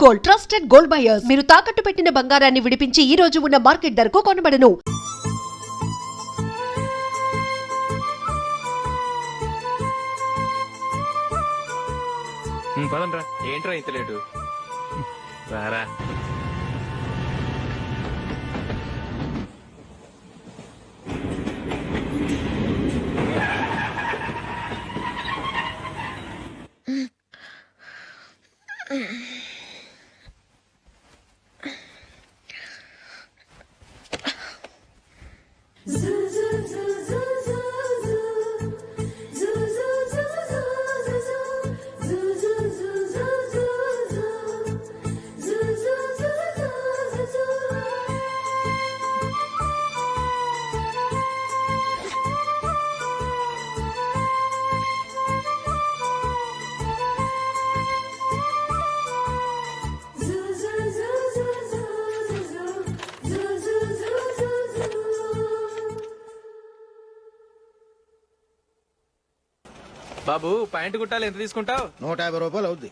Gold, trusted gold buyers. మీరు తాకట్టు పెట్టిన బంగారాన్ని విడిపించి ఈ రోజు ఉన్న మార్కెట్ ధరకు కొనబడను. పదండ్రా. ఏంట్రా ఇంత లేటు? రారా. బాబు ప్యాంటు కుట్టాలి, ఎంత తీసుకుంటావు? 150 రూపాయలు అవుద్ది.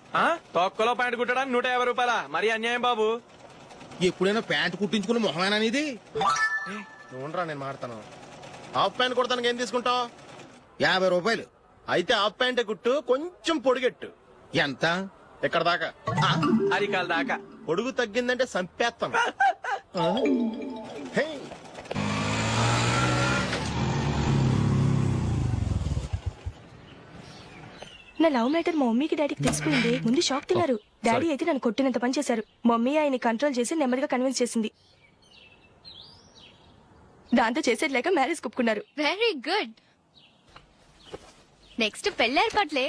తొక్కలో ప్యాంటు కుట్టడానికి 150 రూపాయలా? మరి అన్యాయం బాబు. ఎప్పుడైనా ప్యాంట్ కుట్టించుకున్న మొహమేనా ఇది? చూడరా, నేను మాడతాను. హాఫ్ ప్యాంట్ కుడతానికి ఏం తీసుకుంటావు? 50 రూపాయలు. అయితే హాఫ్ ప్యాంటే కుట్టు, కొంచెం పొడిగెట్టు. ఎంత? ఎక్కడ దాకా? అరికాల దాకా. పొడుగు తగ్గిందంటే సంపేస్తాను. హే. నా లవ్ మ్యాటర్ మా మమ్మీకి డాడీకి తెలిసిపోయింది. ముందు షాక్ తిన్నారు. డాడీ అయితే నన్ను కొట్టినంత పని చేశారు. మమ్మీ ఆయన్ని కంట్రోల్ చేసి నెమ్మదిగా కన్విన్స్ చేసింది. దాంతో చేసేది లేక మ్యారేజ్ ఒప్పుకున్నారు. Very good. నెక్స్ట్ పెళ్లి ఏర్పాట్లే.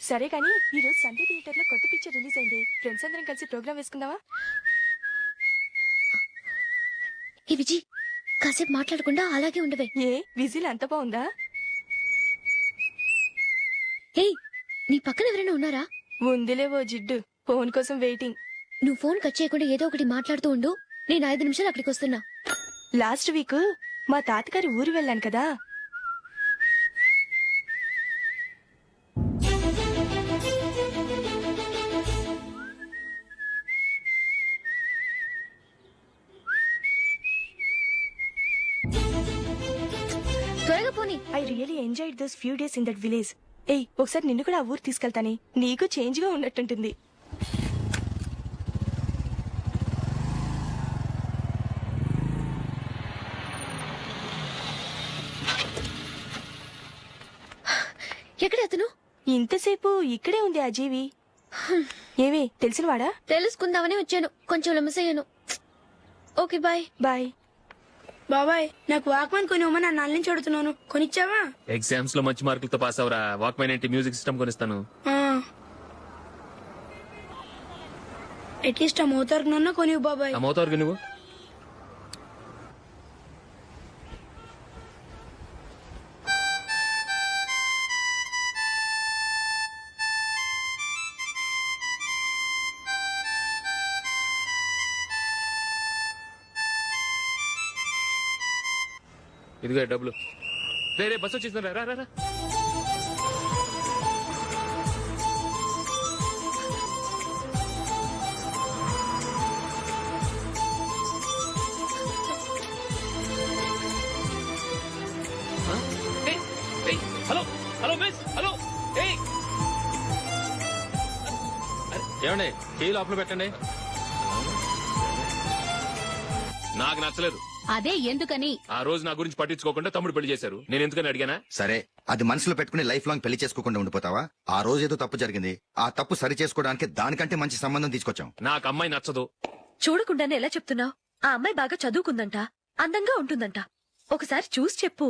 సరే కానీ ఈ రోజు సండే థియేటర్ లో కొత్త పిక్చర్ రిలీజ్ అయింది. ఫ్రెండ్స్ అందరం కలిసి ప్రోగ్రామ్ వేసుకుందామా? ఈ విజి కాసేపు మాట్లాడకుండా అలాగే ఉండవే. ఏ విజిల్ అంత బాగుందా? హే, నీ పక్కన ఎవరైనా ఉన్నారా? ఉందిలే ఓ జిడ్డు. ఫోన్ కోసం వెయిటింగ్. నువ్వు ఫోన్ కట్ చేయకుండా ఏదో ఒకటి మాట్లాడుతూ ఉండు. నేను 5 నిమిషాలు అక్కడికి వస్తున్నా. లాస్ట్ వీక్ మా తాతగారి ఊరు వెళ్ళాను కదా. త్వరగా పోనీ. I really enjoyed those few days in that village. ఏయ్, ఒకసారి నిన్ను కూడా ఆ ఊరు తీసుకెళ్తానే. నీకు చేంజ్ గా ఉన్నట్టుంటుంది. ఎక్కడ అతను? ఇంతసేపు ఇక్కడే ఉంది ఆ జీవి. ఏవే తెలిసినవాడా? తెలుసుకుందామని వచ్చాను. కొంచెం లెమసయ్యాను. Okay bye. బాయ్. బాబాయ్, నాకు వాక్మాన్ కొనివ్వమని నా నాన్న నుంచి అడుగుతున్నాను. కొనిచ్చావా? ఎగ్జామ్స్ లో మంచి మార్కులతో పాస్ అవరా. వాక్మెన్ ఏంటి, మ్యూజిక్ సిస్టమ్ కొనిస్తాను. అట్లీస్ట్ ఆ మోతార్కు నన్న కొనివ్వు బాబాయ్. ఆ మోతారు నువ్వు. ఇదిగో డబ్బులు. రే బస్ వచ్చేసింది, రా రా రా. Hello hello miss, hello. ఏమండి, టీ లోపల పెట్టండి. నాకు నచ్చలేదు. అదే ఎందుకని? ఆ రోజు నా గురించి పట్టించుకోకుండా తమ్ముడు పెళ్లి చేశారు. నేను ఎందుకని అడిగానా? సరే, అది మనసులో పెట్టుకుని లైఫ్ లాంగ్ పెళ్లి చేసుకోకుండా ఉండిపోతావా? ఆ రోజు ఏదో తప్పు జరిగింది. ఆ తప్పు సరి చేసుకోవడానికి దానికంటే మంచి సంబంధం తీసుకొచ్చాం. నాకు అమ్మాయి నచ్చదు. చూడకుండానే ఎలా చెప్తున్నావు? ఆ అమ్మాయి బాగా చదువుకుందంట, అందంగా ఉంటుందంట. ఒకసారి చూసి చెప్పు.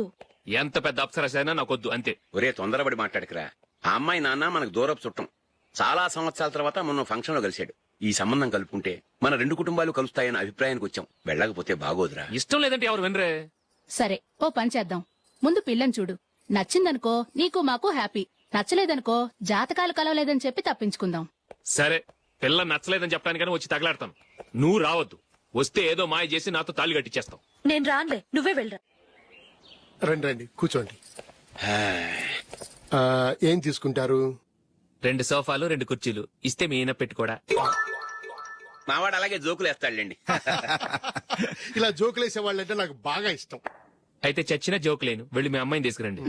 ఎంత పెద్ద అప్సరసైనా నాకొద్దు, అంతే. ఒరే, తొందరపడి మాట్లాడకురా. ఆ అమ్మాయి నాన్న మనకు దూరపు చుట్టం. చాలా సంవత్సరాల తర్వాత మొన్న ఫంక్షన్ లో కలిశాడు. ఈ సంబంధం కలుపుకుంటే మన రెండు కుటుంబాలు కలుస్తాయన్న అభిప్రాయానికి వచ్చాం. వెళ్ళకపోతే బాగోదురా. ఇష్టం లేదంటే ఎవరు వినరే. సరే, ఓ పని చేద్దాం. ముందు పిల్లని చూడు, నచ్చిందనుకో నీకు మాకు హ్యాపీ, నచ్చలేదనుకో జాతకాలు కలవలేదని చెప్పి తప్పించుకుందాం. సరే, పిల్ల నచ్చలేదని చెప్పడానికని వచ్చి తగలాడతాను. నువ్వు రావద్దు. వస్తే ఏదో మాయ చేసి నాతో తాళి కట్టించేస్తావు. నేను రానులే, నువ్వే వెళ్ళరా. రండి రండి కూర్చోండి. ఏం తీసుకుంటారు? 2 సోఫాలు 2 కుర్చీలు ఇస్తే మీ ఈయన పెట్టుకోడా. మావాడు అలాగే జోకులు వేస్తాడులేండి. ఇలా జోకులేసే వాళ్ళంటే నాకు బాగా ఇష్టం. అయితే చచ్చిన జోక్ లేను. వెళ్ళి మీ అమ్మాయిని తీసుకురండి.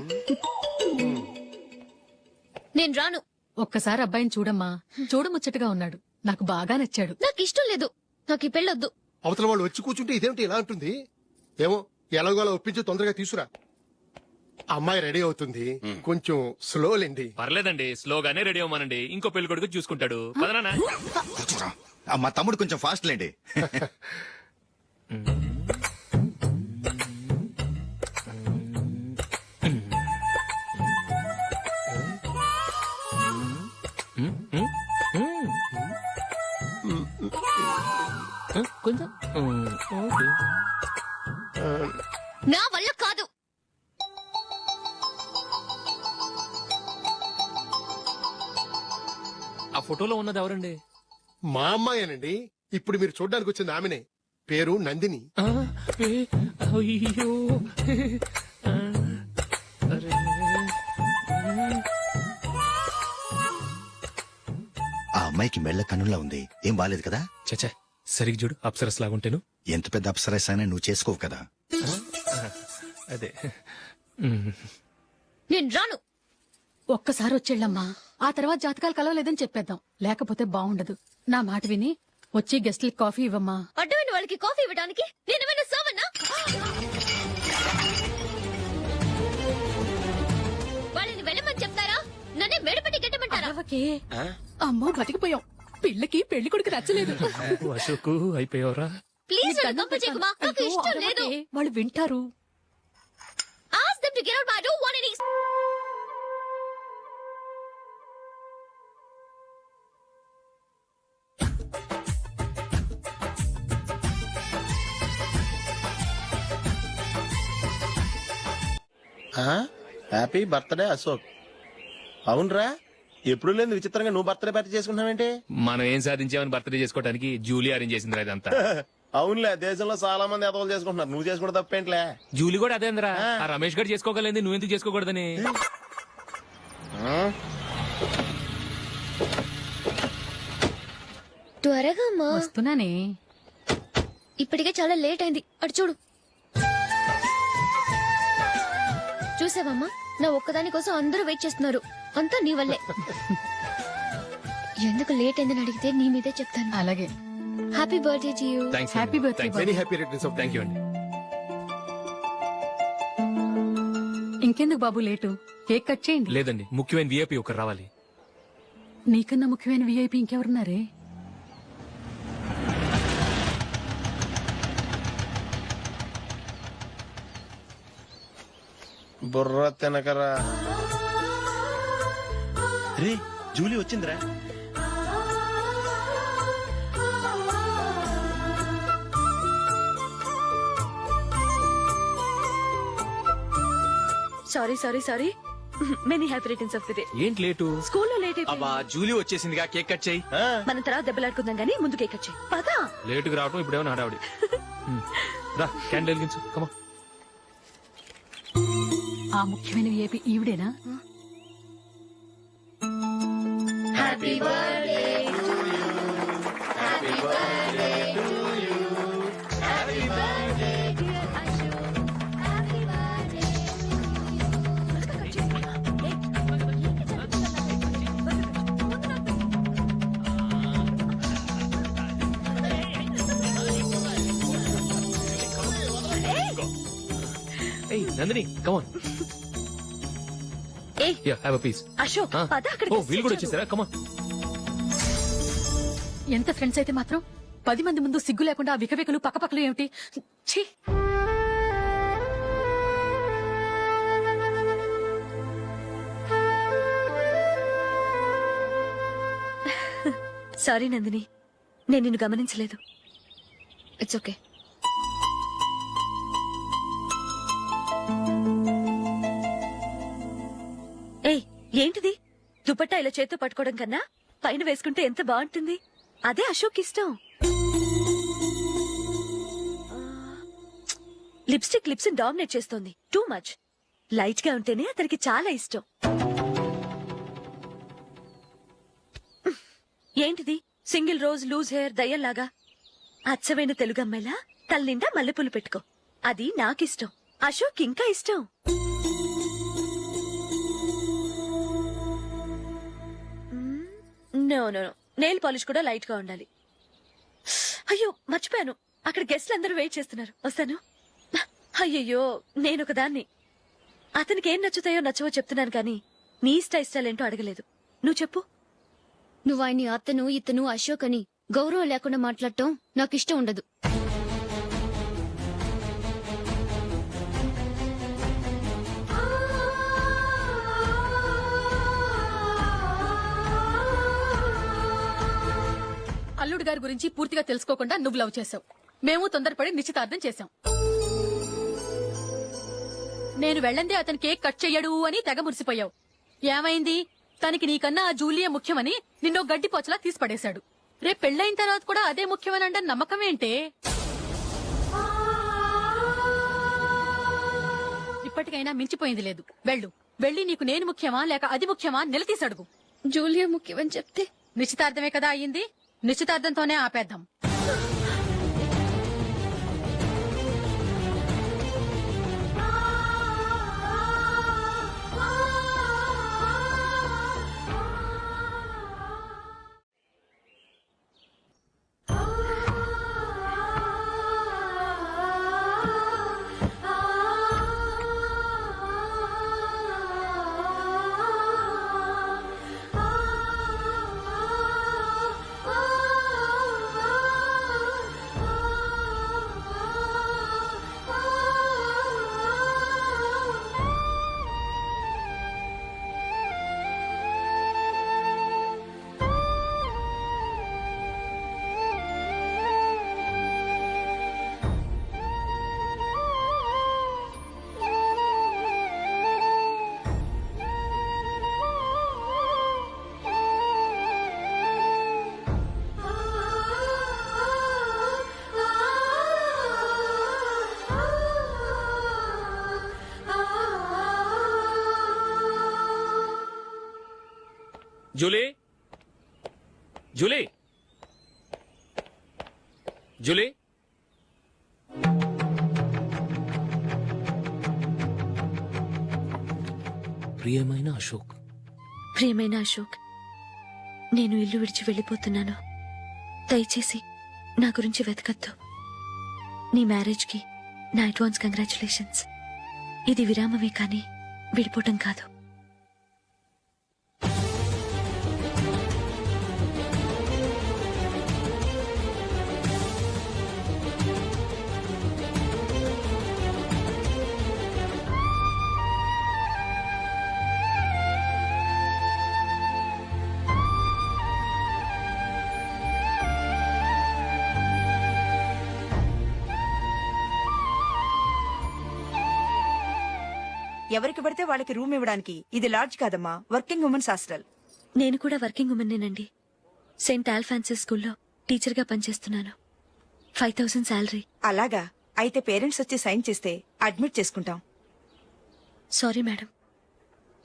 నేను రాను. ఒక్కసారి అబ్బాయిని చూడమ్మా, చూడముచ్చటగా ఉన్నాడు, నాకు బాగా నచ్చాడు. నాకు ఇష్టం లేదు. నాకు ఈ పెళ్ళొద్దు. అవతల వాళ్ళు వచ్చి కూర్చుంటే ఇదేమిటి ఇలా ఉంటుంది? ఏమో ఎలాగోలా ఒప్పించి తొందరగా తీసురా. అమ్మాయి రెడీ అవుతుంది, కొంచెం స్లో లేండి. పర్లేదండి, స్లోగానే రెడీ అవ్వమానండి. ఇంకో పెళ్లి కొడుకు చూసుకుంటాడు. పదనా. కూర్చోరా. మా తమ్ముడు కొంచెం ఫాస్ట్ లేండి. కొంచెం నా వల్ల కాదు. ఆ ఫోటోలో ఉన్నది ఎవరండి? మా అమ్మాయేనండి. ఇప్పుడు మీరు చూడడానికి వచ్చింది ఆమెనే. పేరు నందిని. అయ్యో. ఆ అమ్మాయికి మెళ్ళ కన్నులా ఉంది, ఏం బాలేదు కదా? చచ్చా, సరిగ్గా చూడు, అప్సరస్ లాగుంటేను. ఎంత పెద్ద అప్సరస్ అయినా నువ్వు చేసుకోవు కదా. అదే. నేను రాను. ఒక్కసారి వచ్చేళ్ళమ్మా, ఆ తర్వాత జాతకాలు కలవలేదని చెప్పేద్దాం, లేకపోతే బాగుండదు. నా మాట విని వచ్చి గెస్ట్లకి కాఫీ ఇవ్వమ్మా. అడ్డమైన వాళ్ళకి కాఫీ ఇవ్వడానికి నేనేమైనా సోమన్నా? వాళ్ళని వెళ్ళమని చెప్తారా? నన్నే మేడపట్టి గెట్టమంటారా? అరవకే. అమ్మో బతికిపోయాం, పిల్లకి పెళ్లి కొడుకు నచ్చలేదు. అశోకు అయిపోయావరా? ప్లీజ్ నన్ను కంపు చేయకుమా. నాకు ఇష్టం లేదు. వాళ్ళు వింటారు. Ask them to get out. I don't want any. Happy birthday Ashok. అవునరా, ఎప్పుడు లేదు విచిత్రంగా నువ్వు బర్త్డే పార్టీ చేసుకుంటావేంటి? మనం ఏం సాధించామని బర్త్డే చేసుకోవడానికి జూలీ అరేంజ్ చేసింది ఇదంతా. అవునులే, దేశంలో చాలా మంది ఎదవలు చేసుకుంటున్నారు. నువ్వు చేసుకుంటే తప్పేంట్లే. జూలీ కూడా అదేంద్రా. ఆ రమేష్ గారు చేసుకోగలేదు, నువ్వెందుకు చేసుకోకూడదని. త్వరగా అమ్మా. వస్తున్నానే. ఇప్పటికే చాలా లేట్ అయింది. అటు చూడు. చూసావమ్మా, నా ఒక్కదాని కోసం అందరూ వెయిట్ చేస్తున్నారు. అంతా నీ వల్లే. ఎందుకు లేట్ అయిందని అడిగితే నీ మీదే చెప్తాను. అలాగే. Happy birthday to you. Thanks. Happy birthday. Very happy returns of. Thank you అండి. ఇంకెందుకు బాబు లేటు, కేక్ కట్ చేయండి. లేదండి, ముఖ్యమైన విఐపి ఒకరు రావాలి. నీకన్నా ముఖ్యమైన విఐపి ఇంకెవరున్నారే? బుర్ర తినకరా. రే, జూలీ వచ్చిందిరా. Sorry sorry sorry, many happy returns of the day. ఏంటి లేటు? స్కూల్లో లేట్ అయిపోయింది. జూలీ వచ్చేసిందిగా, కేక్ కట్ చేయి. మనం తర్వాత దెబ్బలాడుకుందాం గానీ ముందు కేక్ కట్ చేయి. పదా. లేటుగా రావటం ఇప్పుడేమో హడావుడి. రా, క్యాండిల్ వెలిగించు. కమా. ఆ ముఖ్యమైన విఐపి ఈవిడేనా? Happy birthday to you. Happy birthday to you. Happy birthday dear Ashok. Happy birthday. Hey, Nandini, come on. Hey. Yeah, have a piece. Ashok, పద అక్కడికి. ఓ, వీళ్ళు కూడా వచ్చేసారా? కమా. ఎంత ఫ్రెండ్స్ అయితే మాత్రం 10 మంది ముందు సిగ్గు లేకుండా ఆ వికవికలు పక్కపక్కలు ఏమిటి? ఛీ. సారీ నందిని, నేను నిన్ను గమనించలేదు. It's okay. ఏయ్ ఏంటిది? దుపట్టా ఇలా చేత్తో పట్టుకోవడం కన్నా పైన వేసుకుంటే ఎంత బాగుంటుంది. అదే అశోక్ ఇష్టం. లిప్స్టిక్ లిప్స్ డామినేట్ చేస్తోంది. Too much. లైట్ గా ఉంటేనే అతనికి చాలా ఇష్టం. ఏంటిది? సింగిల్ రోజ్ లూజ్ హెయిర్ దయ్యంలాగా. అచ్చమైన తెలుగు అమ్మాయిలా తల్లిండా మల్లెపూలు పెట్టుకో. అది నాకిష్టం. అశోక్ ఇంకా ఇష్టం. నో నో నెయిల్ పాలిష్ కూడా లైట్ గా ఉండాలి. అయ్యో మర్చిపోయాను, అక్కడ గెస్ట్లు అందరూ వెయిట్ చేస్తున్నారు. వస్తాను. అయ్యయ్యో నేనొక దాన్ని. అతనికి ఏం నచ్చుతాయో నచ్చవో చెప్తున్నాను కానీ నీ ఇష్టాలేంటో అడగలేదు. నువ్వు చెప్పు. నువ్వు ఆయన్ని అతను ఇతను అశోక్ అని గౌరవం లేకుండా మాట్లాడటం నాకు ఇష్టం ఉండదు. అల్లుడు గారి గురించి పూర్తిగా తెలుసుకోకుండా నువ్వు లవ్ చేసావు. మేము తొందరపడి నిశ్చితార్థం చేశాం. నేను వెళ్ళందే అతను కేక్ కట్ చెయ్యడు అని తెగ మురిసిపోయావు. ఏమైంది? తనకి నీకన్నా ఆ జూలియే ముఖ్యమని నిన్నో గడ్డి పోచలా తీసిపడేశాడు. రేపు పెళ్ళైన తర్వాత కూడా అదే ముఖ్యమని అంటే నమ్మకం ఏంటే? ఇప్పటికైనా మించిపోయింది లేదు. వెళ్ళి నీకు నేను ముఖ్యమా లేక అది ముఖ్యమా నిలదీసడుగు. జూలియా ముఖ్యమని చెప్తే నిశ్చితార్థమే కదా అయ్యింది. నిశ్చితార్థంతోనే ఆపేద్దాం. Julie, Julie, Julie. ప్రియమైన అశోక్. ప్రియమైన అశోక్, నేను ఇల్లు విడిచి వెళ్ళిపోతున్నాను. దయచేసి నా గురించి వెతకద్దు. నీ మ్యారేజ్ కి నా అడ్వాన్స్ కంగ్రాచులేషన్స్. ఇది విరామమే కానీ విడిపోవటం కాదు. ఎవరికి పడితే వాళ్ళకి రూమ్ ఇవ్వడానికి ఇది లాడ్జ్ కాదమ్మా, వర్కింగ్ ఉమెన్స్ హాస్టల్. నేను కూడా వర్కింగ్ ఉమెన్నేనండి. సెయింట్ ఆల్ఫాన్సిస్ స్కూల్లో టీచర్ గా పనిచేస్తున్నాను. 5000 శాలరీ. అలాగా? అయితే పేరెంట్స్ వచ్చి సైన్ చేస్తే అడ్మిట్ చేసుకుంటాం. సారీ మేడం,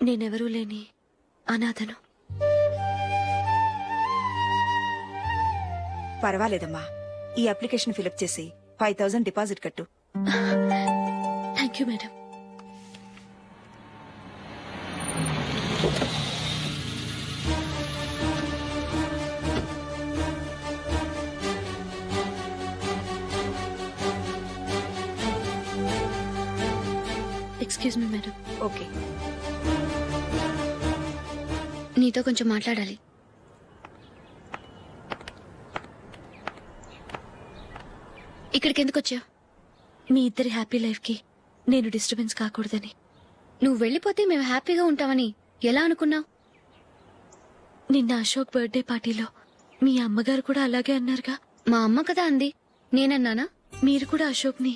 నేనెవరూ లేని అనాథను. పర్వాలేదమ్మా, ఈ అప్లికేషన్ ఫిలప్ చేసి 5000 డిపాజిట్ కట్టు. Thank you madam. Excuse me madam. Okay. నీతో కొంచెం మాట్లాడాలి. ఇక్కడికి ఎందుకు వచ్చావు? మీ ఇద్దరి హ్యాపీ లైఫ్ కి నేను డిస్టర్బెన్స్ కాకూడదని. నువ్వు వెళ్ళిపోతే మేము హ్యాపీగా ఉంటామని ఎలా అనుకున్నావు? నిన్న అశోక్ బర్త్డే పార్టీలో మీ అమ్మగారు కూడా అలాగే అన్నారుగా. మా అమ్మ కదా అంది, నేనన్నానా? మీరు కూడా అశోక్ ని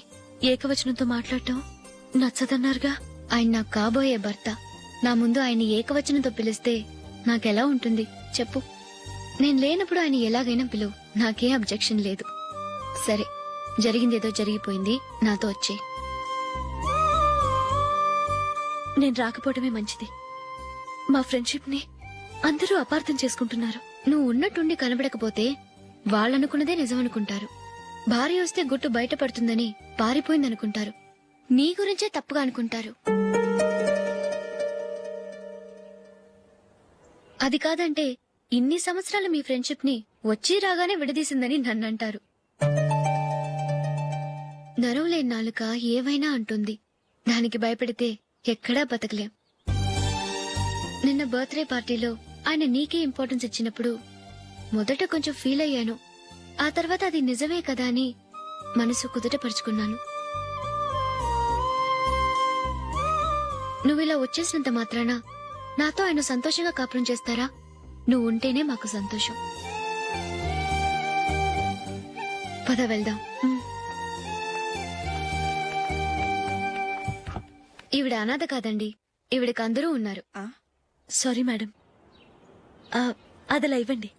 ఏకవచనంతో మాట్లాడటం నచ్చదన్నారుగా. ఆయన నాకు కాబోయే భర్త. నా ముందు ఆయన ఏకవచనంతో పిలిస్తే నాకెలా ఉంటుంది చెప్పు. నేను లేనప్పుడు ఆయన ఎలాగైనా పిలువు, నాకేం అబ్జెక్షన్ లేదు. సరే, జరిగిందేదో జరిగిపోయింది, నాతో వచ్చే. నేను రాకపోవడమే మంచిది. మా ఫ్రెండ్షిప్ ని అందరూ అపార్థం చేసుకుంటున్నారు. నువ్వు ఉన్నట్టుండి కనబడకపోతే వాళ్ళనుకున్నదే నిజమనుకుంటారు. భార్య వస్తే గుట్టు బయటపడుతుందని పారిపోయిందనుకుంటారు. నీ గురించే తప్పుగా అనుకుంటారు. అది కాదంటే ఇన్ని సంవత్సరాలు మీ ఫ్రెండ్షిప్ ని వచ్చి రాగానే విడదీసిందని నన్నంటారు. నరవలేని నాలుక ఏవైనా అంటుంది. దానికి భయపడితే ఎక్కడా బతకలేం. నిన్న బర్త్డే పార్టీలో ఆయన నీకే ఇంపార్టెన్స్ ఇచ్చినప్పుడు మొదట కొంచెం ఫీల్ అయ్యాను. ఆ తర్వాత అది నిజమే కదా అని మనసు కుదుటపరుచుకున్నాను. నువ్విలా వచ్చేసినంత మాత్రాన నాతో ఆయన సంతోషంగా కాపురం చేస్తారా? నువ్వు ఉంటేనే మాకు సంతోషం. పద వెళ్దాం. ఈవిడ అనాథ కాదండి, ఈవిడకి అందరూ ఉన్నారు. సారీ మేడం, అదలా ఇవ్వండి.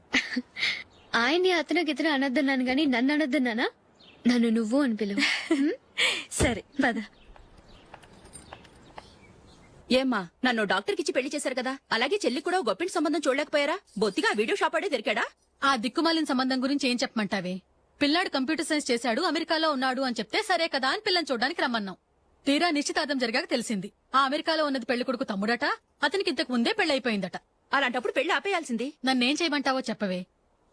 ఆయన్ని అతను గితను అనొద్దన్నాను గాని నన్ను అనొద్దన్నానా? నన్ను నువ్వు అని పిలువు. సరే పద. ఏమ్మా, నన్ను డాక్టర్ కిచ్చి పెళ్లి చేశారు కదా, అలాగే చెల్లి కూడా గొప్పింటి సంబంధం చూడలేకపోయారా? బొత్తిగా వీడియో షాప్ ఆడే దొరికాడా? ఆ దిక్కుమాలిన సంబంధం గురించి ఏం చెప్పమంటావే? పిల్లాడు కంప్యూటర్ సైన్స్ చేశాడు, అమెరికాలో ఉన్నాడు అని చెప్తే సరే కదా అని పిల్లని చూడడానికి రమ్మన్నాం. తీరా నిశ్చితార్థం జరిగాక తెలిసింది ఆ అమెరికాలో ఉన్నది పెళ్లి కొడుకు తమ్ముడట, అతనికి ఇంతకు ముందే పెళ్లయిపోయిందట. అలాంటప్పుడు పెళ్లి ఆపేయాల్సింది. నన్నేం చేయమంటావో చెప్పవే.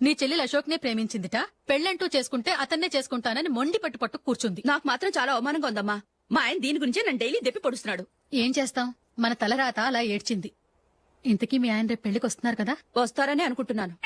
నీ చెల్లెలు అశోక్ నే ప్రేమించిందిట, పెళ్లంటూ చేసుకుంటే అతన్నే చేసుకుంటానని మొండి పట్టు కూర్చుంది. నాకు మాత్రం చాలా అవమానంగా ఉందమ్మా. మా ఆయన దీని గురించే నన్ను డైలీ దెప్పి పొడుస్తున్నాడు. ఏం చేస్తాం, మన తలరాత అలా ఏడ్చింది. ఇంతకీ మీ ఆయన రేపు పెళ్లికి వస్తున్నారు కదా? వస్తారని అనుకుంటున్నాను.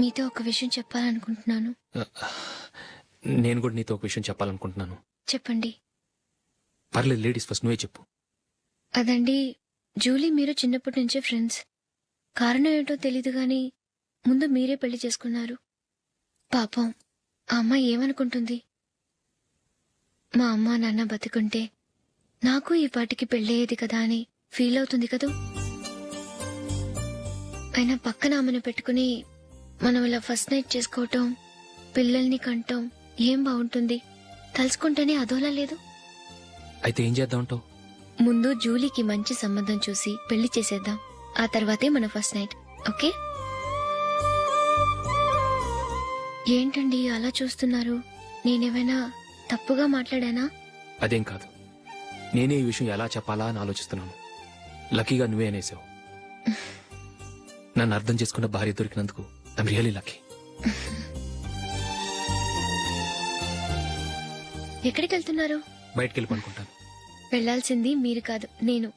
మీతో ఒక విషయం చెప్పాలనుకుంటున్నాను. నేను కూడా నీతో ఒక విషయం చెప్పాలనుకుంటున్నాను. చెప్పండి. పర్లేదు, లేడీస్ ఫస్ట్, నువ్వే చెప్పు. అదండి, జూలీ మీరు చిన్నప్పటి నుంచే ఫ్రెండ్స్. కారణం ఏంటో తెలీదు గాని ముందు మీరే పెళ్లి చేసుకున్నారు. పాపం ఆ అమ్మాయి ఏమనుకుంటుంది? మా అమ్మ నాన్న బతికుంటే నాకు ఈ పాటికి పెళ్ళయ్యేది కదా అని ఫీల్ అవుతుంది కదూ. అయినా పక్కన ఆమెను పెట్టుకుని మనం ఇలా ఫస్ట్ నైట్ చేసుకోవటం, పిల్లల్ని కంటాం ఏం బాగుంటుంది? తలుచుకుంటేనే అదోలా లేదు. అయితే ఏం చేద్దామంటావు? ముందు జూలీకి మంచి సంబంధం చూసి పెళ్లి చేసేద్దాం, ఆ తర్వాతే మన ఫస్ట్ నైట్. ఓకే? ఏంటండి అలా చూస్తున్నారు? నేనేమైనా తప్పుగా మాట్లాడానా? అదేం కాదు, నేనే ఈ విషయం ఎలా చెప్పాలా అని ఆలోచిస్తున్నాను. లక్కీగా నువ్వే అనేసావు. నన్ను అర్థం చేసుకున్న భార్య దొరికినందుకు ఐమ్ రియలీ లక్కీ. ఎక్కడికి వెళ్తున్నారు? బయటికి వెళ్ళి పడుకుంటాను. వెళ్లాల్సింది మీరు కాదు, నేను.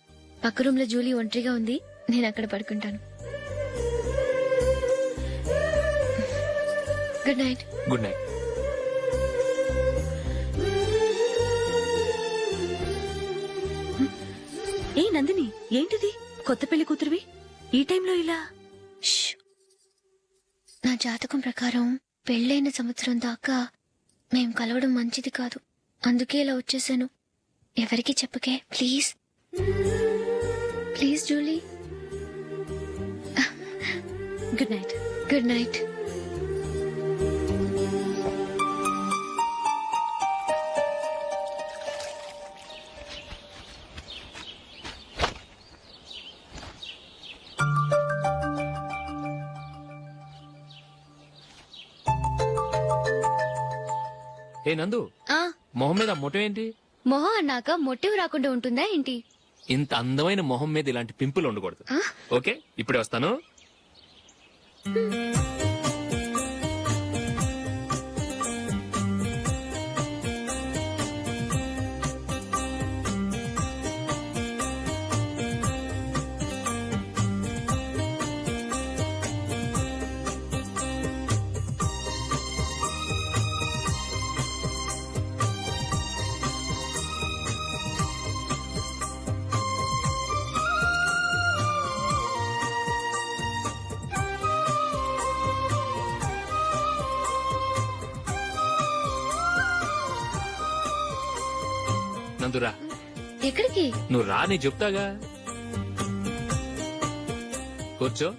పక్క రూమ్ లో జూలీ ఒంటరిగా ఉంది, నేను అక్కడ పడుకుంటాను. Good night. Good night. ఏ నందిని, ఏంటిది? కొత్త పెళ్లి కూతురువి ఈ టైంలో ఇలా? ష్. నా జాతకం ప్రకారం పెళ్ళైన సంవత్సరం దాకా మేం కలవడం మంచిది కాదు, అందుకే ఇలా వచ్చేసాను. ఎవరికి చెప్పకే please. Please Julie. Good night. Good night. ఏ నందు, ఆ మొహం మీద మొట్టం ఏంటి? మొహం అన్నాక మొట్టివి రాకుండా ఉంటుందా ఏంటి? ఇంత అందమైన మొహం మీద ఇలాంటి పింపుల్ ఉండకూడదు. ఓకే, ఇప్పుడే వస్తాను. నందురా, ఎక్కడికి? నువ్వు రా, నేను చెప్తాగా. కూర్చో.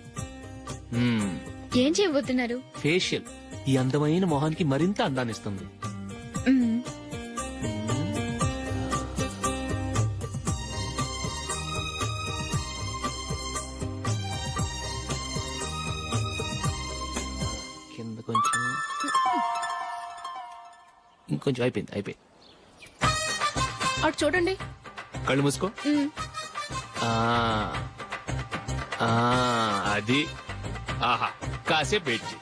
ఏం చేయబోతున్నారు? ఫేషియల్ ఈ అందమైన మొహానికి మరింత అందాన్నిస్తుంది. మ్మ్. కింద కొంచెం, ఇంకొంచెం. అయిపోయింది. అటు చూడండి. కళ్ళు మూసుకో. ఆ, ఆ, అది. ఆహా, కాసేపు వెయిట్ చెయ్.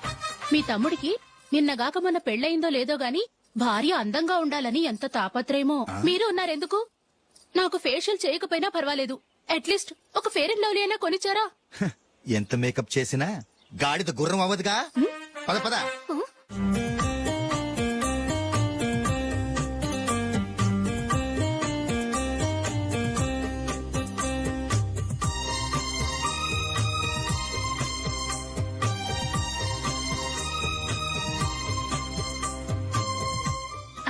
మీ తమ్ముడికి నిన్నగాక మొన్న పెళ్ళయిందో లేదో గాని భార్య అందంగా ఉండాలని ఎంత తాపత్రయమో. మీరు ఉన్నారెందుకు? నాకు ఫేషియల్ చేయకపోయినా పర్వాలేదు, అట్లీస్ట్ ఒక ఫేర్ అండ్ లవ్లీ అయినా కొనిచ్చారా? ఎంత మేకప్ చేసినా గాడిద గుర్రం అవ్వదుగా. పద పద.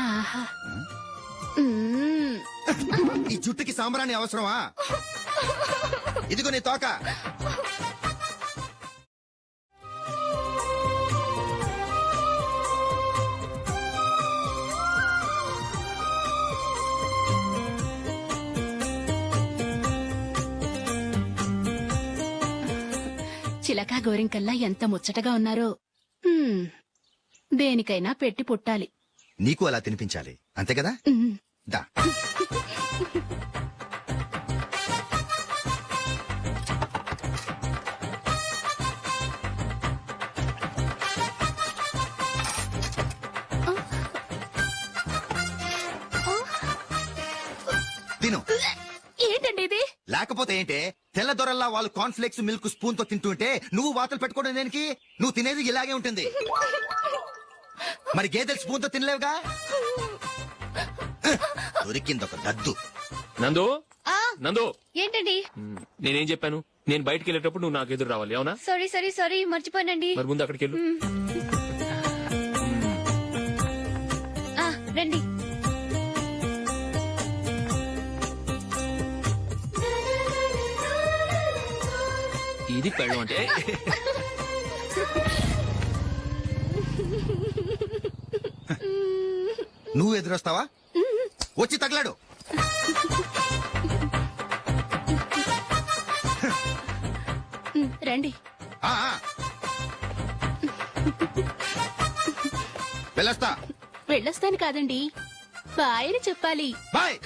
ఆహా. ఈ జుట్టుకి సాంబ్రాణి అవసరమా? ఇదిగో నీ తోక. చిలకా గోరింకల్లా ఎంత ముచ్చటగా ఉన్నారో. దేనికైనా పెట్టి పుట్టాలి. నీకు అలా తినిపించాలి, అంతే కదా? దా. తిను. ఏంటండి ఇది? లేకపోతే ఏంటే, తెల్లదొరల్లా వాళ్ళు కార్న్ఫ్లేక్స్ మిల్క్ స్పూన్ తో తింటుంటే నువ్వు వాతలు పెట్టుకోవడం దేనికి? నువ్వు తినేది ఇలాగే ఉంటుంది. మరి గేదెలు స్పూన్ తో తినలేవుగా. దొరికింది ఒక దద్దు. నందు, నందు, ఏంటండి? నేనేం చెప్పాను? నేను బయటికి వెళ్ళేటప్పుడు నువ్వు నాకు ఎదురు రావాలి, అవునా? సారీ మర్చిపోయానండి. మరి ముందు అక్కడికి వెళ్ళు. రండి. ఇది పెళ్ళం అంటే. నువ్వు ఎదురొస్తావా? వచ్చి తగలాడు. రండి. ఆ, ఆ. వెళ్ళొస్తా. వెళ్ళొస్తాను కాదండి, బాయ్ అని చెప్పాలి. బాయ్.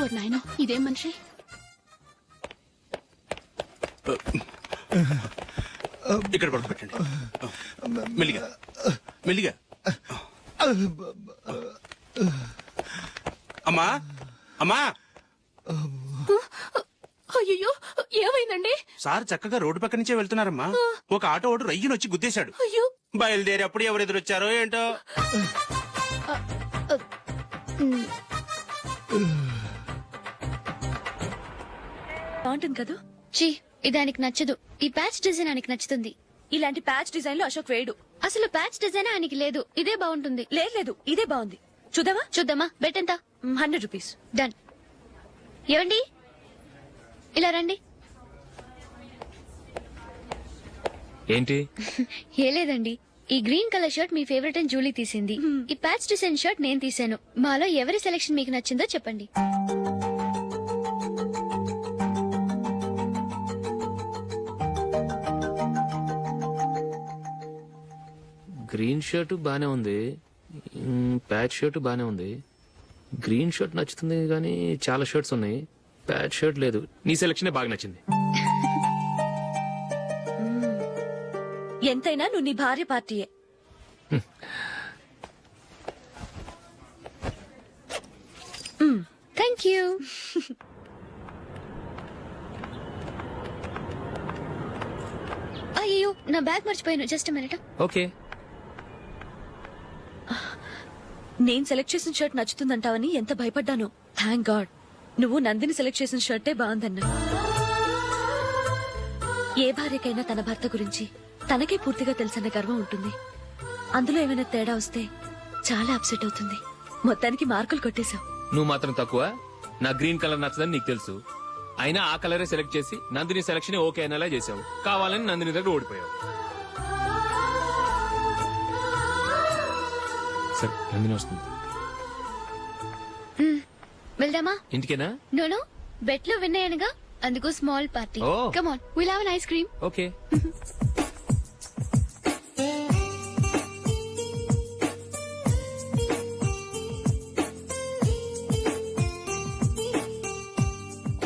ఓ నాయనో, ఇదేం మనిషి? ఇక్కడ పడుకోబెట్టండి. మెల్లిగా మెల్లిగా. అమ్మా అమ్మా. అయ్యో, ఏమైందండి? సార్ చక్కగా రోడ్డు పక్క నుంచే వెళ్తున్నారమ్మా. ఒక ఆటో ఓడు రయ్యను వచ్చి గుద్దేశాడు. అయ్యో. బయలుదేరి అప్పుడు ఎవరు ఎదురొచ్చారో ఏంటో. బాగుంటుంది కదా? చీ, ఇది ఆయనకి నచ్చదు. ఈ ప్యాచ్ డిజైన్ ఆయనకి నచ్చుతుంది. ఇలాంటి ప్యాచ్ డిజైన్ లో అశోక్ వేయడు. అసలు ప్యాచ్ డిజైన్ ఆయనకి లేదు. ఇదే బాగుంటుంది. లేదు, ఇదే బాగుంది. చూద్దామా? చూద్దామా? బెట్ ఎంత? 100 రూపీస్. డన్. ఏవండి, ఇలా రండి. ఏంటి? ఏ లేదండి, ఈ గ్రీన్ కలర్ షర్ట్ మీ ఫేవరెట్ అని జూలీ తీసింది. ఈ ప్యాచ్ డిజైన్ షర్ట్ నేను తీసాను. మాలో ఎవరి సెలెక్షన్ మీకు నచ్చిందో చెప్పండి. గ్రీన్ షర్ట్ బానే ఉంది, ప్యాచ్ షర్ట్ బానే ఉంది. గ్రీన్ షర్ట్ నచ్చుతుంది కానీ చాలా షర్ట్స్ ఉన్నాయి. ప్యాట్ షర్ట్ లేదు. నీ సెలక్షనే బాగా నచ్చింది. ఎంతైనా నువ్వు నీ భార్య పార్టీయే. Thank you. అయ్యో నా బ్యాగ్ మర్చిపోయాను. Just minute. ఓకే. నేను సెలెక్ట్ చేసిన షర్ట్ నచ్చుతుందంటావని ఎంత భయపడ్డాను. థ్యాంక్ గాడ్ నువ్వు నందిని సెలెక్ట్ చేసిన షర్టే బాగుందన్నా. ఏ భార్యకైనా తన భర్త గురించి తనకే పూర్తిగా తెలుసన్న గర్వం ఉంటుంది. అందులో ఏమైనా తేడా వస్తే చాలా అప్సెట్ అవుతుంది. మొత్తానికి మార్కులు కొట్టేశావు. నువ్వు మాత్రం తక్కువ. నా గ్రీన్ కలర్ నచ్చదని నీకు తెలుసు. అయినా ఆ కలరే సెలెక్ట్ చేసి నందిని సెలక్షన్ ఓకే అనేలా చేసావు. కావాలని నందిని దగ్గర ఓడిపోయావు. సరే నందిని వస్తుంది. వెళ్దామా? ఇంటికేనా? నో బెట్ లో విన్ అయ్యానుగా, అందుకు small party. Oh. Come on, will have an ice cream. Okay.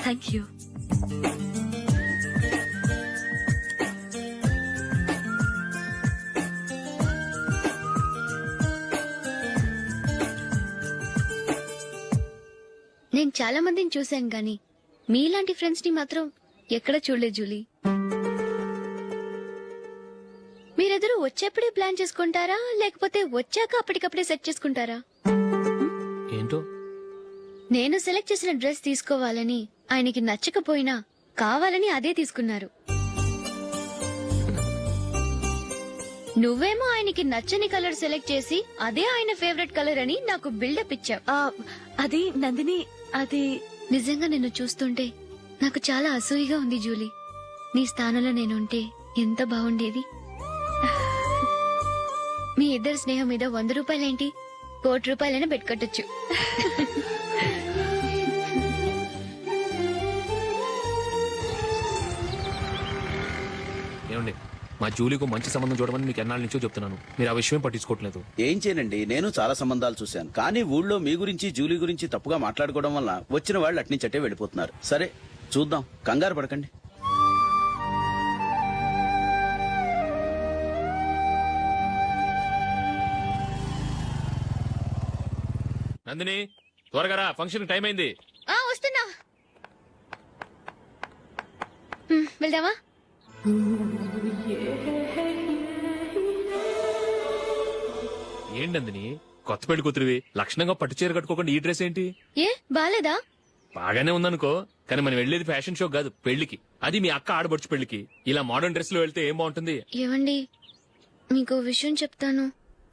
Thank you. నేను చాలా మందిని చూశాను గాని మీలాంటి ఫ్రెండ్స్ ని మాత్రం ఎక్కడ చూడలేదు జూలీ. మీరెదరూ వచ్చేప్పుడే ప్లాన్ చేసుకుంటారా లేకపోతే వచ్చాక అప్పటికప్పుడే సెట్ చేసుకుంటారా? ఏంటో నేను సెలెక్ట్ చేసిన డ్రెస్ తీసుకోవాలని ఆయనకి నచ్చకపోయినా కావాలని అదే తీసుకున్నారు. నువ్వేమో ఆయనకి నచ్చని కలర్ సెలెక్ట్ చేసి అదే ఆయన ఫేవరెట్ కలర్ అని నాకు బిల్డప్ ఇచ్చావు. అది నందిని, అది నిజంగా నిన్ను చూస్తుంటే నాకు చాలా అసూయగా ఉంది జూలీ. నీ స్థానంలో నేనుంటే ఎంత బాగుండేది. మీ ఇద్దరు స్నేహం మీద 100 రూపాయలేంటి, 1 కోటి రూపాయలైనా పెట్టుకట్టొచ్చు. ఏమండి, మా జూలీకు మంచి సంబంధం చూడమని మీకు ఎన్నాళ్ళ నుంచో చెప్తున్నాను. మీరు ఆ విషయం పట్టించుకోవట్లేదు. ఏం చేయనండి, నేను చాలా సంబంధాలు చూశాను. కానీ ఊళ్ళో మీ గురించి జూలీ గురించి తప్పుగా మాట్లాడుకోవడం వల్ల వచ్చిన వాళ్ళు అట్నుంచటే వెళ్ళిపోతున్నారు. సరే చూద్దాం, కంగారు పడకండి. నందిని త్వరగా రా, ఫంక్షన్ టైం అయింది. వస్తున్నా. వెళ్దామా? ఏంటి నందిని, కొత్త పెళ్లి కూతురివి లక్షణంగా పట్టు చీర కట్టుకోకుండా ఈ డ్రెస్ ఏంటి? ఏ బాలేదా? బాగానే ఉందనుకో, కానీ మనం వెళ్ళేది ఫ్యాషన్ షో కాదు, పెళ్లికి. అది మీ అక్క ఆడబడుచు పెళ్లికి. ఇలా మోడర్న్ డ్రెస్ లో వెళ్తే ఏం బాగుంటుంది? ఏవండి, మీకు విషయం చెప్తాను,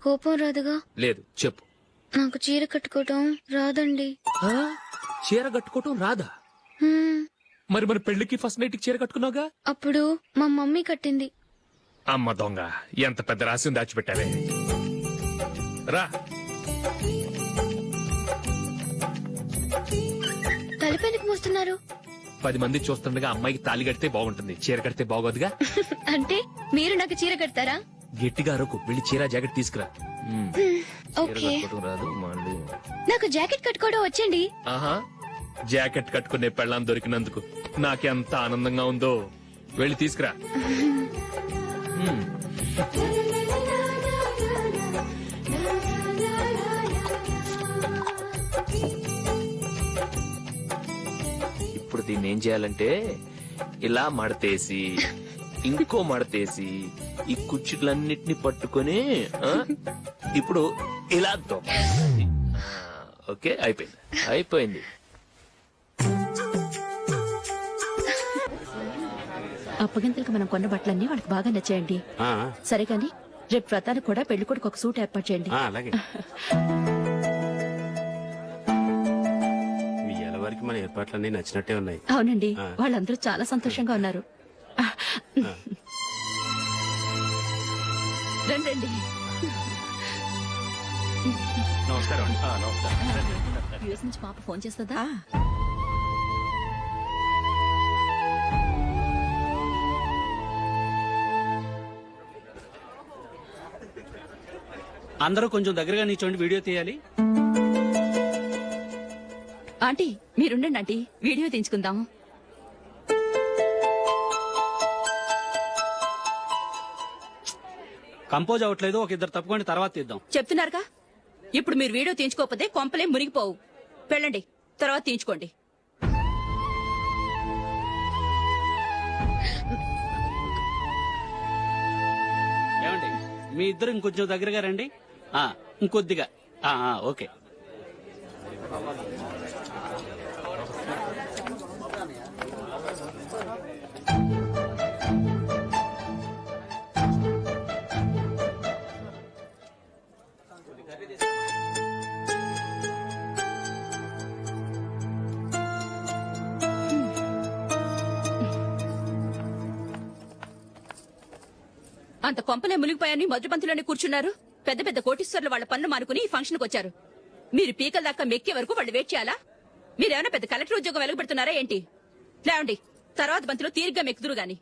కోపం రాదుగా? లేదు, చెప్పు. నాకు చీర కట్టుకోవటం రాదండి. చీర కట్టుకోవటం రాదా? మరి మన పెళ్లికి ఫస్ట్ నైట్ కి చీర కట్టుకున్నావుగా? అప్పుడు మా మమ్మీ కట్టింది. అమ్మ దొంగ, ఎంత పెద్ద రహస్యం దాచిపెట్టావే. రా. తలపెందుకు మోస్తున్నారు? 10 మంది చూస్తుండగా అమ్మాయికి తాళి కడితే బాగుంటుంది, చీర కడితే బాగోదుగా. అంటే మీరు నాకు చీర కడతారా? గట్టిగా అరకు, వెళ్ళి చీర జాకెట్ తీసుకురా. చీర ఓకే. కట్టుకోవటం రాదు మళ్ళీ. నాకు జాకెట్ కట్టుకోవడం వచ్చండి. ఆహా, జాకెట్ కట్టుకునే పెళ్ళాం దొరికినందుకు నాకెంత ఆనందంగా ఉందో. వెళ్ళి తీసుకురా. ఇప్పుడు దీన్ని ఏం చేయాలంటే ఇలా మడతేసి ఇంకో మడతేసి ఈ కుర్చీలన్నిటిని పట్టుకొని ఇప్పుడు ఇలా దొక్కాలి. ఓకే, అయిపోయింది అయిపోయింది. అప్పగింతలకు మనం కొన్న బట్టలన్నీ వాళ్ళకి బాగా నచ్చాయండి. సరే కానీ రేపు వ్రతానికి కూడా పెళ్లి కొడుకు ఒక సూట్ ఏర్పాటు చేయండి. అలాగే. మీ ఎలవారికి మన ఏర్పాట్లన్నీ నచ్చినట్టే ఉన్నాయి. అవునండి, వాళ్ళందరూ చాలా సంతోషంగా ఉన్నారు. రండి. నమస్కారం. యూఎస్ నుంచి పాప ఫోన్ చేస్తుందా? అందరూ కొంచెం దగ్గరగా నిల్చోండి, వీడియో తీయాలి. ఆ ఆంటీ మీరుండండి ఆంటీ వీడియో తీయించుకుందాం. కంపోజ్ అవ్వట్లేదు, ఒక ఇద్దరు తప్పుకొని తర్వాత తీద్దాం. చెప్తున్నారుగా, ఇప్పుడు మీరు వీడియో తీయించుకోకపోతే కొంపలే మునిగిపోవు. వెళ్ళండి, తర్వాత తీయించుకోండి. ఏమండి మీ ఇద్దరు ఇంకొంచెం దగ్గరగా రండి. ఇంకొద్దిగా. ఓకే. అంత కొంపలే మునిగిపోయాని మధుపంతిలోనే కూర్చున్నారు. పెద్ద పెద్ద కోటీశ్వర్లు వాళ్ళ పన్ను మానుకుని ఈ ఫంక్షన్ కు వచ్చారు. మీరు పీకల దాకా మెక్కే వరకు వాళ్ళు వెయిట్ చేయాలా? మీరేమైనా పెద్ద కలెక్టర్ ఉద్యోగం వెలగబెడుతున్నారా ఏంటి? లేవండి, తర్వాత బంతిలో తీరిగ్గా మెక్కుదురు గాని.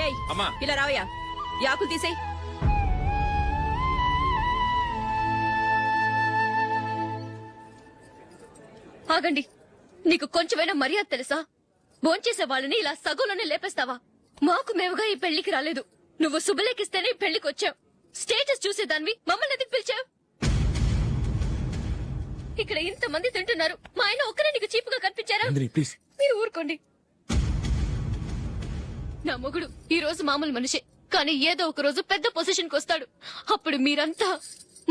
ఏయ్, ఇలా రావయ్యా, యాకులు తీసేయ్. ఆగండి, నీకు కొంచెమైనా మర్యాద తెలుసా? భోంచేసే వాళ్ళని ఇలా సగంలోనే లేపేస్తావా? మాకు మేముగా ఈ పెళ్లికి రాలేదు. నువ్వు శుభలేఖిస్తేనే ఈ పెళ్లికి వచ్చావు. స్టేటస్ చూసేదానివి మమ్మల్ని ఎందుకు పిలిచావు? ఇక్కడ ఇంతమంది తింటున్నారు, మా ఆయన ఒక్కరే నీకు చీపుగా కనిపించారా? మీరు ఊరుకోండి. నా మొగుడు ఈ రోజు మామూలు మనిషే, కానీ ఏదో ఒక రోజు పెద్ద పొజిషన్ కు వస్తాడు. అప్పుడు మీరంతా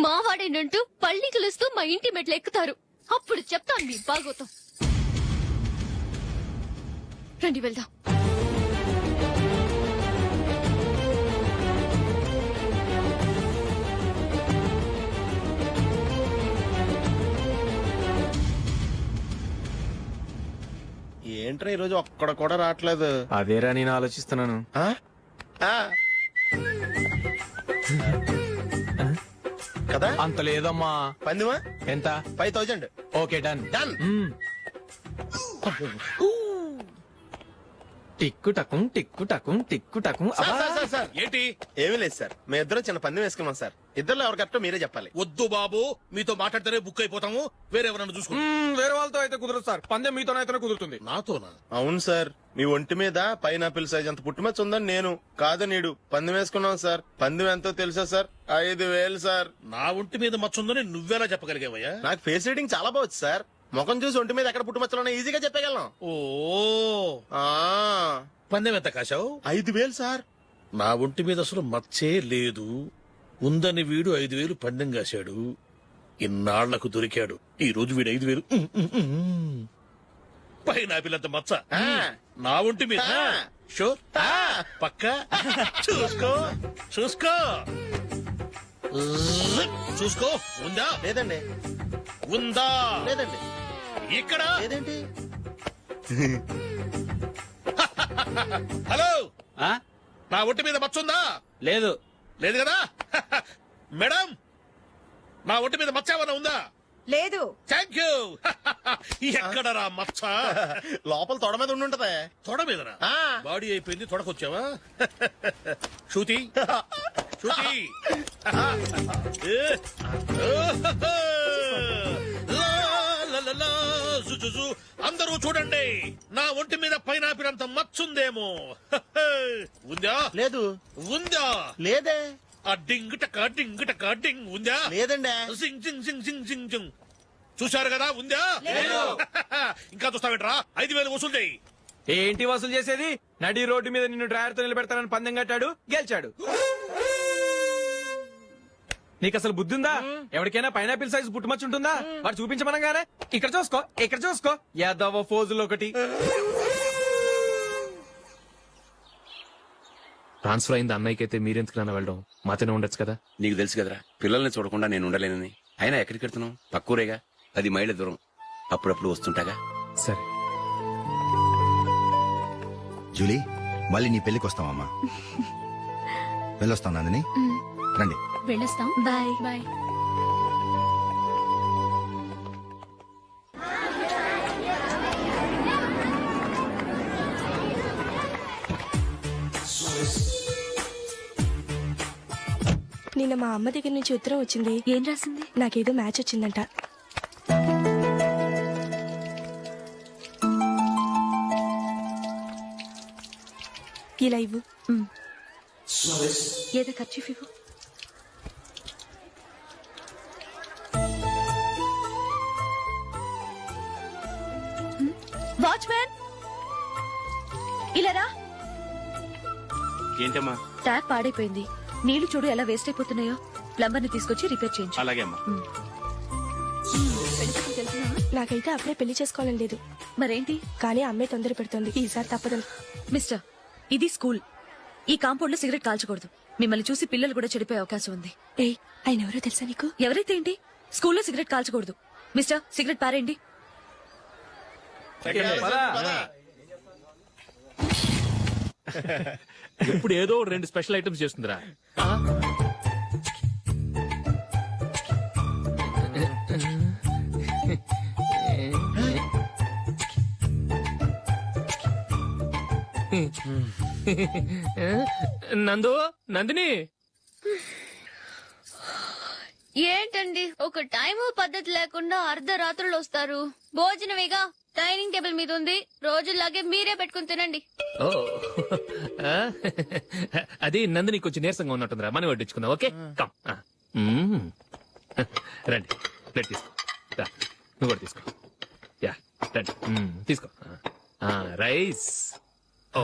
మావాడేనంటూ పళ్ళి కలుస్తూ మా ఇంటి మెట్లు ఎక్కుతారు. అప్పుడు చెప్తాను మీ బాగోతాం. రండి వెళ్దాం. ఏంట్రా ఈరోజు ఒక్కడ కూడా రావట్లేదు? అదేరా నేను ఆలోచిస్తున్నాను. కదా అంత లేదమ్మా. పందిమా ఎంత? 5000. Okay, done. డన్. టిక్కు టకుం టిక్కు టకుం టిక్కు టకుం. సార్ ఏంటి? ఏమీ లేదు సార్, మేము ఇద్దరం చిన్న పందెం వేసుకున్నాం సార్. ఇద్దరు ఎవరు కరెక్టో మీరే చెప్పాలి. వద్దు బాబు, మీతో మాట్లాడితేనే బుక్ అయిపోతాము. వేరెవరన్నా చూసుకుంటాం. వేరే వాళ్ళతో అయితే కుదరదు సార్, పందెం మీతోనైతేనే కుదురుతుంది. నాతోనా? అవును సార్, మీ ఒంటి మీద పైనాపిల్ సైజ్ అంత పుట్టుమచ్చ ఉందని నేను కాదు నీడు పందెం వేసుకున్నాం సార్. పందెం ఎంతో తెలుసా సార్? 5000 సార్. నా ఒంటి మీద మచ్చ ఉందని నువ్వెలా చెప్పగలిగావయ్యా? నాకు ఫేస్ రీడింగ్ చాలా బాగుంది సార్. ముఖం చూసి ఒంటి మీద ఎక్కడ పుట్టుమచ్చలో ఈజీగా చెప్పగలను. ఓ, పందెం ఎంత కాశావు? 5000 సార్. నా ఒంటి మీద అసలు మచ్చే లేదు. ఉందని వీడు 5000 పందెం కాశాడు. ఇన్నాళ్లకు దొరికాడు. ఈ రోజు వీడు 5000. పైనాపిల్ మచ్చ నా ఒంటి మీద. షూర్? పక్క చూసుకో చూసుకో చూసుకో. ఉందా? లేదండి. ఉందా? లేదండి. ఇక్కడ లేదేంటి? హలో, నా ఒంటి మీద మచ్చ ఉందా? లేదు. లేదు కదా? మేడం, నా ఒంటి మీద మచ్చ ఏమన్నా ఉందా? లేదు. Thank you. ఎక్కడరా మచ్చ? లోపల తొడ మీద ఉండుంటదే. తొడ మీదరా? బాడీ అయిపోయింది, తొడకొచ్చావా? శృతి శృతి. అందరూ చూడండి, నా ఒంటి మీద పైనాపిల్ అంత మచ్చుందేమో. ఉందా? లేదు. ఉందా? లేదే. ఆ డింగ్ టక డింగ్ టక డింగ్ ఉందా? లేదండి. సింగ్ సింగ్ సింగ్ సింగ్ సింగ్ సింగ్. చూశారు కదా? ఉందా? ఇంకా చూస్తావేంట్రా? 5000 వసూలు చేయి. ఏంటి వసూలు చేసేది? నడి రోడ్డు మీద నిన్ను డ్రైవర్ తో నిలబెడతానని పందెం కట్టాడు, గెలిచాడు. నీకు అసలు బుద్ధి ఉందా? ఎవరికైనా పైనాపిల్ సైజ్ పుట్టుమచ్చు ఉంటుందా? వాడు చూపించమనగానే ఇక్కడ చూసుకో, ఇక్కడ చూసుకో. యాదవ ఫోజులు ఒకటి. ట్రాన్స్ఫర్ అయింది అన్నయ్యకి అయితే మీరెందుకు నాన్న వెళ్ళడం? మాతోనే ఉండొచ్చు కదా. నీకు తెలుసు కదరా, పిల్లల్ని చూడకుండా నేను ఉండలేనని. అయినా ఎక్కడికి వెళ్తున్నావు? పక్కూరేగా, 10 మైళ్ళ దూరం. అప్పుడప్పుడు వస్తుంటాగా. సరే జూలీ, మళ్ళీ నీ పెళ్లికి వస్తామమ్మా. వెళ్ళొస్తాం నందిని. రండి. వెళ్ళొస్తాం. బాయ్. బాయ్. నిన్న మా అమ్మ దగ్గర నుంచి ఉత్తరం వచ్చింది. ఏం రాసింది? నాకేదో మ్యాచ్ వచ్చిందంట. ఇలా ఇవ్వు. ఏదో ఖర్చు ఇవ్వు. వాచ్మ్యాన్ ఇలా రా. ఏంటమ్మా? ట్యాప్ పాడైపోయింది. నీళ్లు చూడు ఎలా వేస్ట్ అయిపోతున్నాయో. ప్లంబర్ ని తీసుకొచ్చి రిపేర్ చేయించు. అలాగే అమ్మా. నాకైతే అప్పుడే పెళ్లి చేసుకోవాలని లేదు. మరేంటి? కానీ అమ్మే తొందర పెడుతోంది. ఈసారి తప్పదని. మిస్టర్, ఇది స్కూల్. ఈ కాంపౌండ్ లో సిగరెట్ కాల్చకూడదు. మిమ్మల్ని చూసి పిల్లలు కూడా చెడిపోయే అవకాశం ఉంది. ఏయ్, ఆయన ఎవరో తెలుసా నీకు? ఎవరైతే ఏంటి, స్కూల్లో సిగరెట్ కాల్చకూడదు. మిస్టర్, సిగరెట్ పారేయండి. ఇప్పుడు ఏదో 2 స్పెషల్ ఐటమ్స్ చేస్తుందిరా. నందిని ఏంటండి ఒక టైము పద్ధతి లేకుండా అర్ధరాత్రులు వస్తారు. భోజనమేగా డైనింగ్ టేబుల్ మీద ఉంది. రోజుల్లాగే మీరే పెట్టుకుని తినండి. ఓ అది నందిని కొంచెం నీరసంగా ఉన్నట్టుందిరా. మనం వడ్డించుకుందాం. Okay come. రండి, ప్లేట్ తీసుకో. రా, నువ్వు కూడా తీసుకో. యా రండి, తీసుకో. రైస్. ఓ